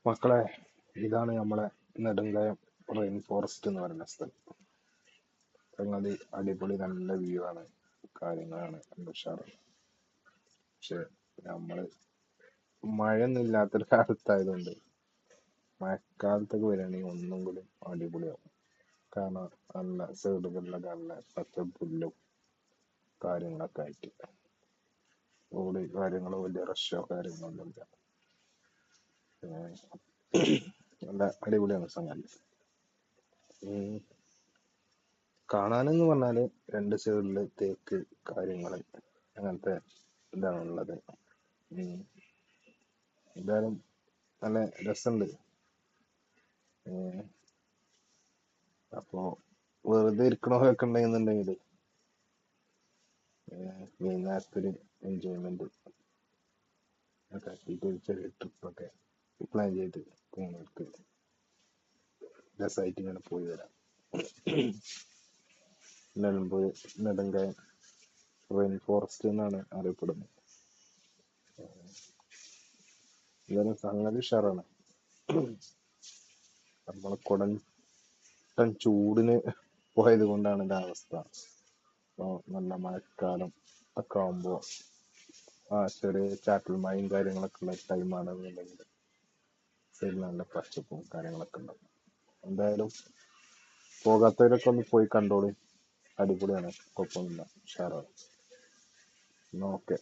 മക്കളെ, ഇതാണ് നമ്മളെ നെടുങ്കയം റെയിൻ ഫോറസ്റ്റ് എന്ന് പറയുന്ന സ്ഥലം. സംഗതി അടിപൊളി, നല്ല വ്യൂ ആണ്, കാര്യങ്ങളാണ്, നല്ല ഉഷാറാണ്. പക്ഷെ നമ്മള് മഴയൊന്നും ഇല്ലാത്തൊരു കാലത്തായതുകൊണ്ട് മഴക്കാലത്തൊക്കെ വരികയാണെങ്കിൽ ഒന്നും കൂടി അടിപൊളിയാവും. കാരണം നല്ല സൈഡുകളിലൊക്കെ നല്ല പച്ച പുല്ലും കാര്യങ്ങളൊക്കെ ആയിട്ട് റോഡ് കാര്യങ്ങളോ വലിയ റഷോ കാര്യങ്ങളൊന്നും ഇല്ല. നല്ല അടിപൊളിയാണ് സംഗതി. ഉം. കാണാനെന്ന് പറഞ്ഞാല് രണ്ട് സൈഡില് തേക്ക് കാര്യങ്ങള് അങ്ങനത്തെ ഇതാണുള്ളത്. ഉം. എന്തായാലും നല്ല രസമുണ്ട്. അപ്പൊ വെറുതെ ഇരിക്കണവരൊക്കെ ഉണ്ടെന്നുണ്ടെങ്കിൽ വൈകുന്നേരത്തൊരു എൻജോയ്മെന്റ് ഒക്കെ ആക്കിയിട്ട് ഒരു ചെറിയ ട്രിപ്പൊക്കെ പ്ലാൻ ചെയ്ത് പോകുന്നവർക്ക് രസമായിട്ട് ഇങ്ങനെ പോയി വരാം. നിലമ്പൂർ നെടുങ്കയം റെയിൻ ഫോറസ്റ്റ് എന്നാണ് അറിയപ്പെടുന്നത്. എന്തായാലും സംഗതി ഉഷാറാണ്. നമ്മളെ കൊടൻ ചൂടിന് പോയത് കൊണ്ടാണ് ഇത് അവസ്ഥ. അപ്പൊ നല്ല മഴക്കാലം ഒക്കെ ആവുമ്പോ ചെറിയ ചാറ്റൽ മഴയും കാര്യങ്ങളൊക്കെ ഉള്ള ടൈമാണെന്നുണ്ടെങ്കിൽ സൈഡിൽ നല്ല പച്ചപ്പും കാര്യങ്ങളൊക്കെ ഉണ്ടാവും. എന്തായാലും പോകാത്തവരൊക്കെ ഒന്ന് പോയി കണ്ടോളി. അടിപൊളിയാണ്, കുഴപ്പമൊന്നുമില്ല, ഉഷാറാണ്. എന്നാ ഓക്കെ.